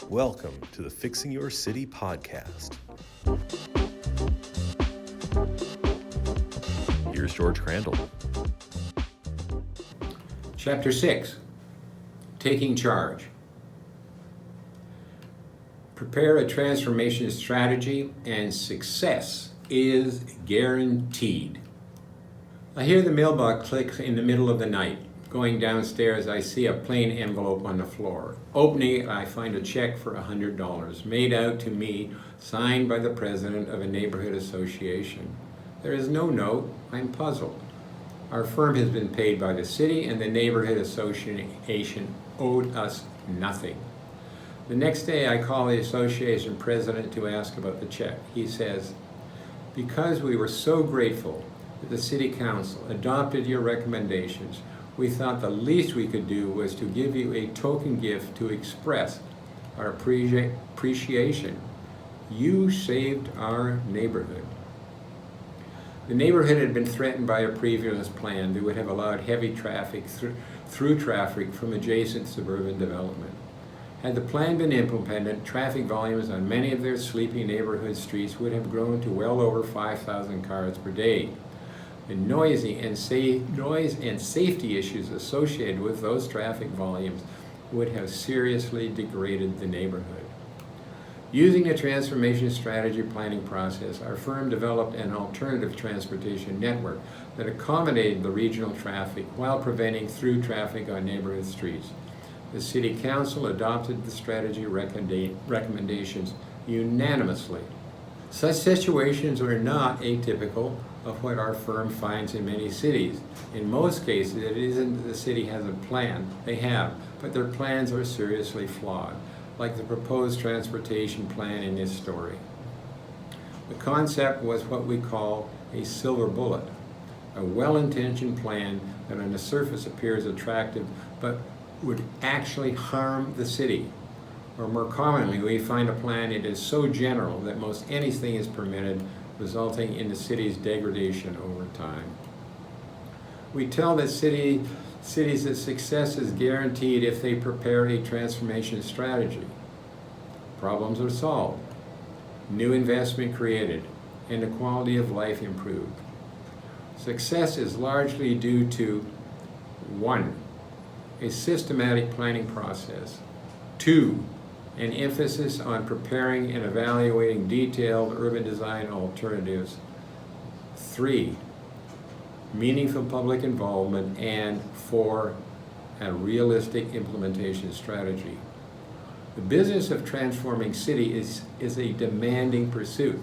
Welcome to the Fixing Your City podcast. Here's George Crandall. Chapter 6, Taking Charge. Prepare a transformation strategy and success is guaranteed. I hear the mailbox click in the middle of the night. Going downstairs, I see a plain envelope on the floor. Opening it, I find a check for $100, made out to me, signed by the president of a neighborhood association. There is no note. I'm puzzled. Our firm has been paid by the city, and the neighborhood association owed us nothing. The next day, I call the association president to ask about the check. He says, "Because we were so grateful that the city council adopted your recommendations, we thought the least we could do was to give you a token gift to express our appreciation. You saved our neighborhood." The neighborhood had been threatened by a previous plan that would have allowed heavy traffic through traffic from adjacent suburban development. Had the plan been implemented, traffic volumes on many of their sleepy neighborhood streets would have grown to well over 5,000 cars per day. The noise and safety issues associated with those traffic volumes would have seriously degraded the neighborhood. Using the transformation strategy planning process, our firm developed an alternative transportation network that accommodated the regional traffic while preventing through traffic on neighborhood streets. The City Council adopted the strategy recommendations unanimously. Such situations are not atypical of what our firm finds in many cities. In most cases, it isn't that the city has a plan. They have, but their plans are seriously flawed, like the proposed transportation plan in this story. The concept was what we call a silver bullet, a well-intentioned plan that on the surface appears attractive, but would actually harm the city. Or more commonly, we find a plan that is so general that most anything is permitted, resulting in the city's degradation over time. We tell that cities that success is guaranteed if they prepare a transformation strategy. Problems are solved, new investment created, and the quality of life improved. Success is largely due to 1. A systematic planning process. 2. An emphasis on preparing and evaluating detailed urban design alternatives. 3. Meaningful public involvement. And 4. A realistic implementation strategy. The business of transforming city is a demanding pursuit.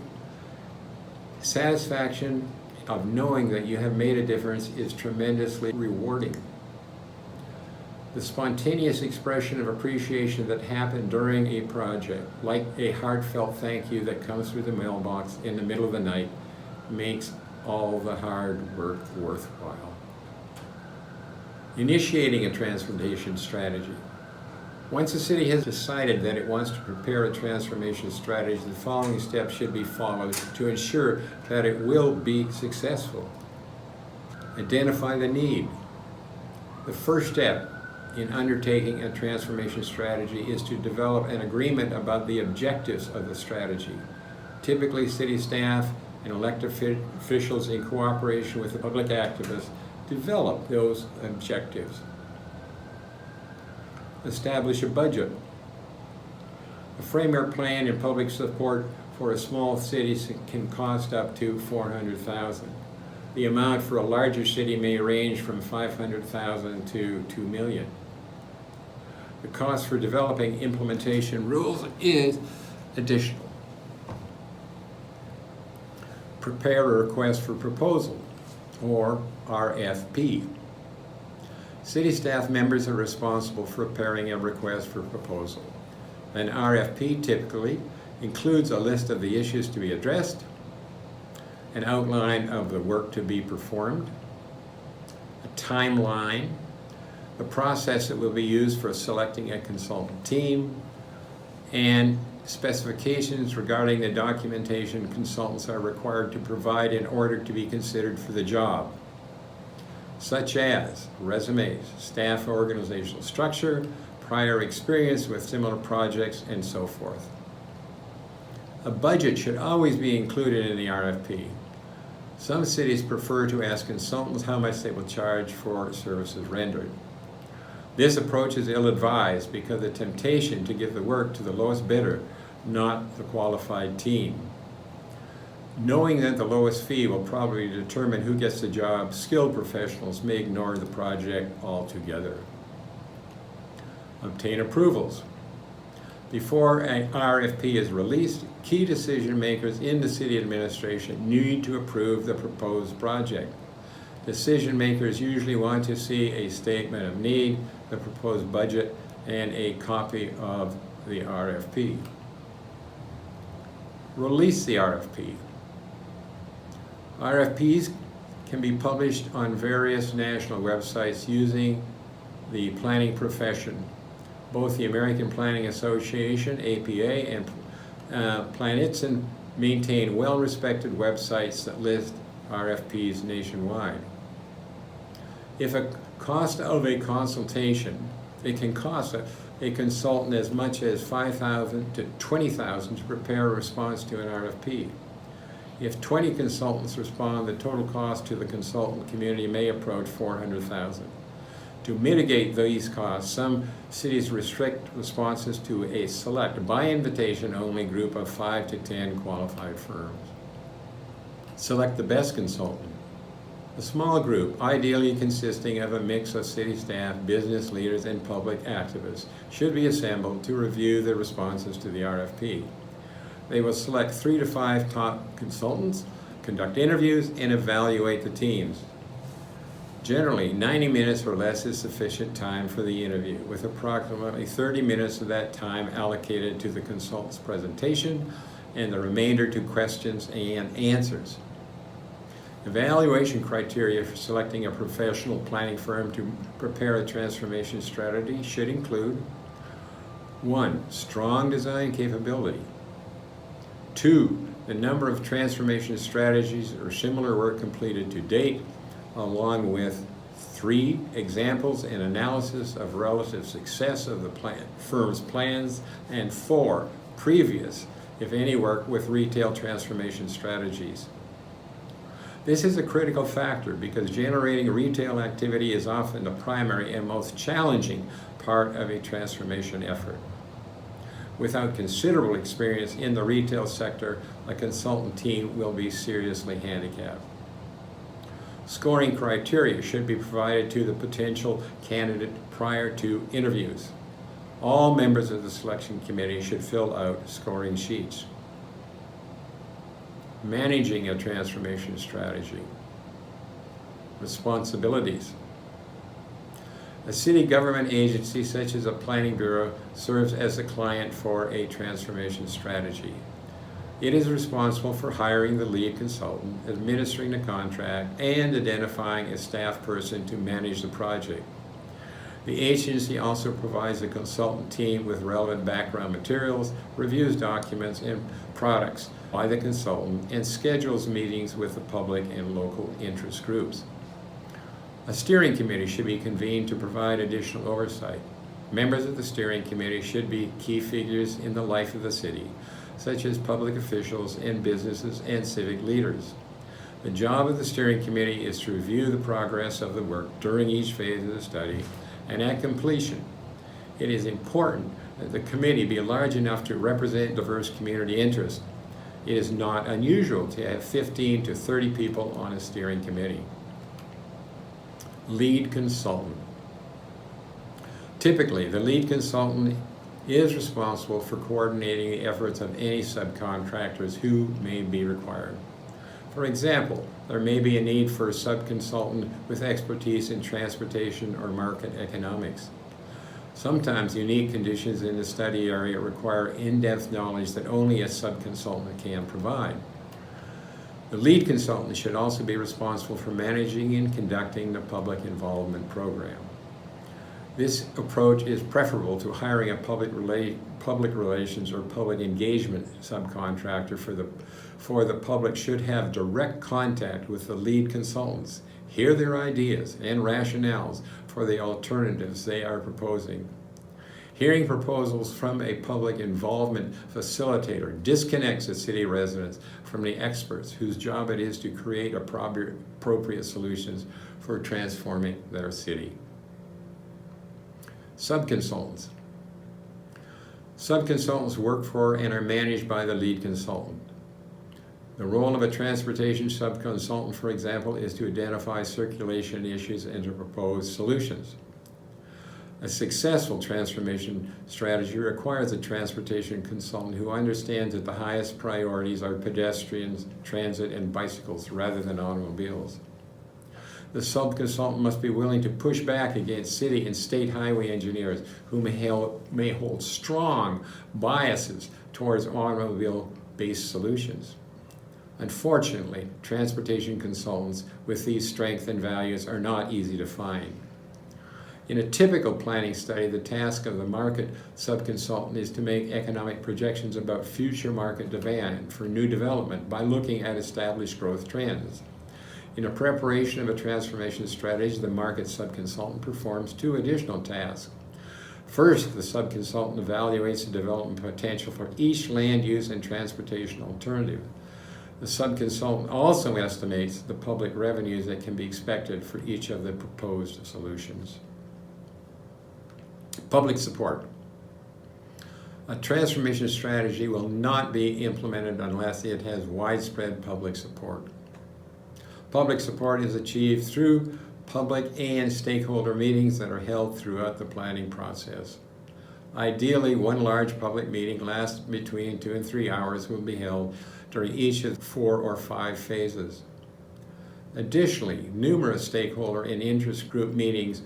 Satisfaction of knowing that you have made a difference is tremendously rewarding. The spontaneous expression of appreciation that happened during a project, like a heartfelt thank you that comes through the mailbox in the middle of the night, makes all the hard work worthwhile. Initiating a transformation strategy. Once a city has decided that it wants to prepare a transformation strategy, the following steps should be followed to ensure that it will be successful. Identify the need. The first step in undertaking a transformation strategy is to develop an agreement about the objectives of the strategy. Typically, city staff and elected officials in cooperation with the public activists develop those objectives. Establish a budget. A framework plan and public support for a small city can cost up to $400,000. The amount for a larger city may range from $500,000 to $2 million. The cost for developing implementation rules is additional. Prepare a request for proposal, or RFP. City staff members are responsible for preparing a request for proposal. An RFP typically includes a list of the issues to be addressed, an outline of the work to be performed, a timeline, the process that will be used for selecting a consultant team, and specifications regarding the documentation consultants are required to provide in order to be considered for the job, such as resumes, staff organizational structure, prior experience with similar projects, and so forth. A budget should always be included in the RFP. Some cities prefer to ask consultants how much they will charge for services rendered. This approach is ill-advised because the temptation to give the work to the lowest bidder, not the qualified team. Knowing that the lowest fee will probably determine who gets the job, skilled professionals may ignore the project altogether. Obtain approvals. Before an RFP is released, key decision makers in the city administration need to approve the proposed project. Decision makers usually want to see a statement of need, the proposed budget, and a copy of the RFP. Release the RFP. RFPs can be published on various national websites using the planning profession. Both the American Planning Association, APA, and Planitsin maintain well-respected websites that list RFPs nationwide. If a cost of a consultation, it can cost a consultant as much as $5,000 to $20,000 to prepare a response to an RFP. If 20 consultants respond, the total cost to the consultant community may approach $400,000. To mitigate these costs, some cities restrict responses to a select, by invitation only, group of 5 to 10 qualified firms. Select the best consultant. A small group, ideally consisting of a mix of city staff, business leaders, and public activists, should be assembled to review the responses to the RFP. They will select 3 to 5 top consultants, conduct interviews, and evaluate the teams. Generally, 90 minutes or less is sufficient time for the interview, with approximately 30 minutes of that time allocated to the consultant's presentation and the remainder to questions and answers. Evaluation criteria for selecting a professional planning firm to prepare a transformation strategy should include 1. Strong design capability. 2. The number of transformation strategies or similar work completed to date, along with 3. Examples and analysis of relative success of the firm's plans, and 4. Previous, if any, work with retail transformation strategies. This is a critical factor because generating retail activity is often the primary and most challenging part of a transformation effort. Without considerable experience in the retail sector, a consultant team will be seriously handicapped. Scoring criteria should be provided to the potential candidate prior to interviews. All members of the selection committee should fill out scoring sheets. Managing a transformation strategy. Responsibilities. A city government agency such as a planning bureau serves as a client for a transformation strategy. It is responsible for hiring the lead consultant, administering the contract, and identifying a staff person to manage the project. The agency also provides the consultant team with relevant background materials, reviews documents and products by the consultant, and schedules meetings with the public and local interest groups. A steering committee should be convened to provide additional oversight. Members of the steering committee should be key figures in the life of the city, such as public officials and businesses and civic leaders. The job of the steering committee is to review the progress of the work during each phase of the study, and at completion, it is important that the committee be large enough to represent diverse community interests. It is not unusual to have 15 to 30 people on a steering committee. Lead consultant. Typically, the lead consultant is responsible for coordinating the efforts of any subcontractors who may be required. For example, there may be a need for a subconsultant with expertise in transportation or market economics. Sometimes unique conditions in the study area require in-depth knowledge that only a subconsultant can provide. The lead consultant should also be responsible for managing and conducting the public involvement program. This approach is preferable to hiring a public relations or public engagement subcontractor for the public should have direct contact with the lead consultants, hear their ideas and rationales for the alternatives they are proposing. Hearing proposals from a public involvement facilitator disconnects the city residents from the experts whose job it is to create appropriate solutions for transforming their city. Subconsultants. Subconsultants work for and are managed by the lead consultant. The role of a transportation subconsultant, for example, is to identify circulation issues and to propose solutions. A successful transformation strategy requires a transportation consultant who understands that the highest priorities are pedestrians, transit, and bicycles rather than automobiles. The subconsultant must be willing to push back against city and state highway engineers who may hold strong biases towards automobile-based solutions. Unfortunately, transportation consultants with these strengths and values are not easy to find. In a typical planning study, the task of the market subconsultant is to make economic projections about future market demand for new development by looking at established growth trends. In the preparation of a transformation strategy, the market subconsultant performs two additional tasks. First, the subconsultant evaluates the development potential for each land use and transportation alternative. The subconsultant also estimates the public revenues that can be expected for each of the proposed solutions. Public support. A transformation strategy will not be implemented unless it has widespread public support. Public support is achieved through public and stakeholder meetings that are held throughout the planning process. Ideally, one large public meeting lasts between 2 and 3 hours will be held during each of 4 or 5 phases. Additionally, numerous stakeholder and interest group meetings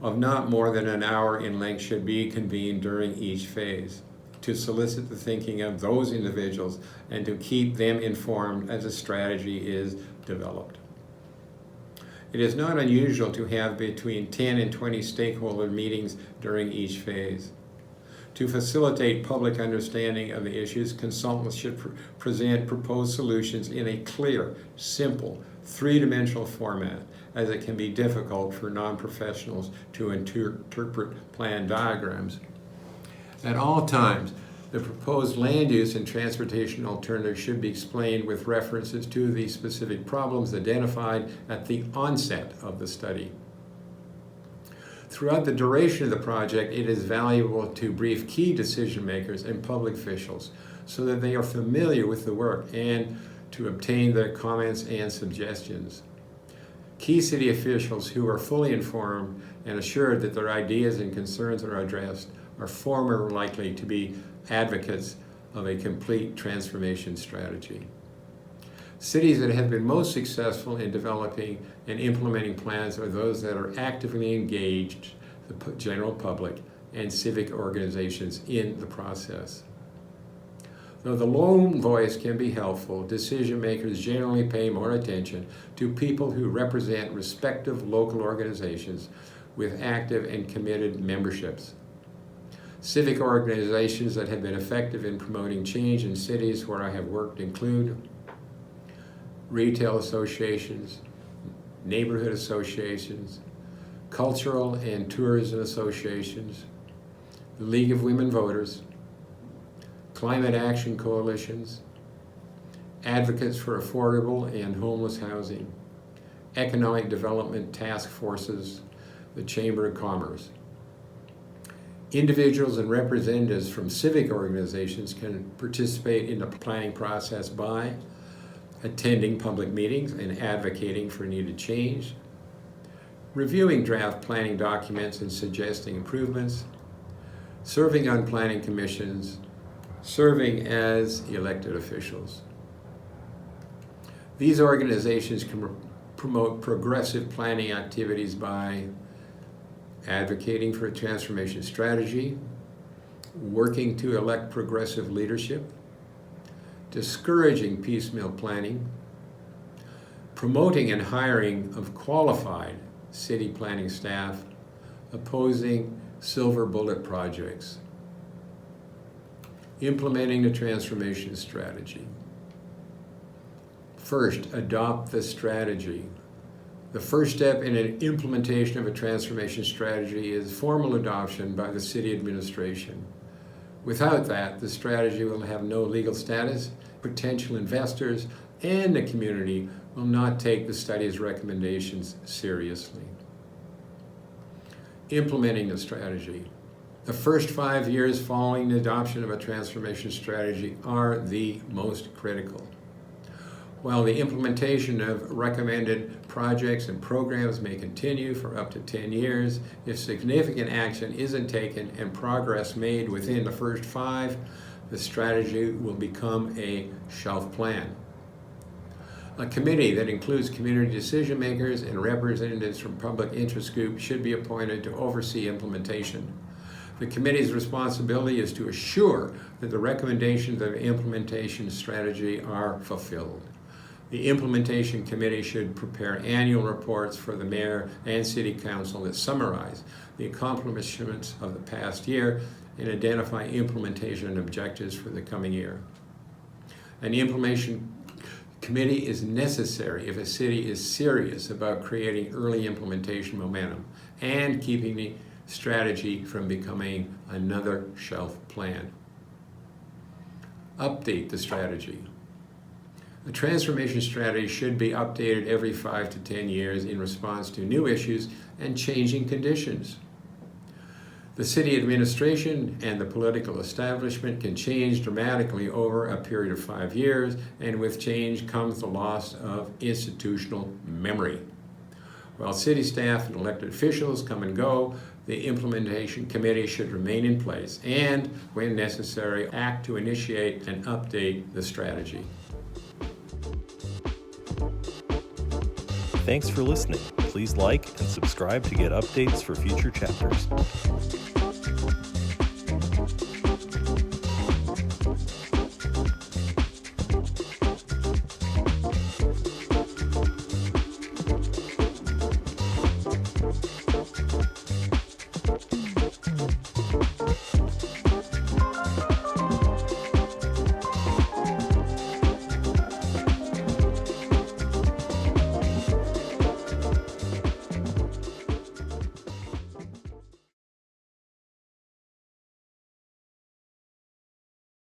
of not more than an hour in length should be convened during each phase to solicit the thinking of those individuals and to keep them informed as a strategy is developed. It is not unusual to have between 10 and 20 stakeholder meetings during each phase. To facilitate public understanding of the issues, consultants should present proposed solutions in a clear, simple, three-dimensional format, as it can be difficult for non-professionals to interpret plan diagrams. At all times, the proposed land use and transportation alternatives should be explained with references to the specific problems identified at the onset of the study. Throughout the duration of the project, it is valuable to brief key decision makers and public officials so that they are familiar with the work and to obtain their comments and suggestions. Key city officials who are fully informed and assured that their ideas and concerns are addressed are far more likely to be advocates of a complete transformation strategy. Cities that have been most successful in developing and implementing plans are those that are actively engaged, the general public, and civic organizations in the process. Though the lone voice can be helpful, decision makers generally pay more attention to people who represent respective local organizations with active and committed memberships. Civic organizations that have been effective in promoting change in cities where I have worked include retail associations, neighborhood associations, cultural and tourism associations, the League of Women Voters, climate action coalitions, advocates for affordable and homeless housing, economic development task forces, the Chamber of Commerce. Individuals and representatives from civic organizations can participate in the planning process by attending public meetings and advocating for needed change, reviewing draft planning documents and suggesting improvements, serving on planning commissions, serving as elected officials. These organizations can promote progressive planning activities by advocating for a transformation strategy, working to elect progressive leadership, discouraging piecemeal planning, promoting and hiring of qualified city planning staff, opposing silver bullet projects. Implementing the transformation strategy. First, adopt the strategy. The first step in an implementation of a transformation strategy is formal adoption by the city administration. Without that, the strategy will have no legal status, potential investors, and the community will not take the study's recommendations seriously. Implementing the strategy. The first 5 years following the adoption of a transformation strategy are the most critical. While the implementation of recommended projects and programs may continue for up to 10 years, if significant action isn't taken and progress made within the first 5, the strategy will become a shelf plan. A committee that includes community decision makers and representatives from public interest groups should be appointed to oversee implementation. The committee's responsibility is to assure that the recommendations of the implementation strategy are fulfilled. The implementation committee should prepare annual reports for the mayor and city council that summarize the accomplishments of the past year and identify implementation objectives for the coming year. An implementation committee is necessary if a city is serious about creating early implementation momentum and keeping the strategy from becoming another shelf plan. Update the strategy. A transformation strategy should be updated every 5 to 10 years in response to new issues and changing conditions. The city administration and the political establishment can change dramatically over a period of 5 years, and with change comes the loss of institutional memory. While city staff and elected officials come and go, the implementation committee should remain in place and, when necessary, act to initiate and update the strategy. Thanks for listening. Please like and subscribe to get updates for future chapters.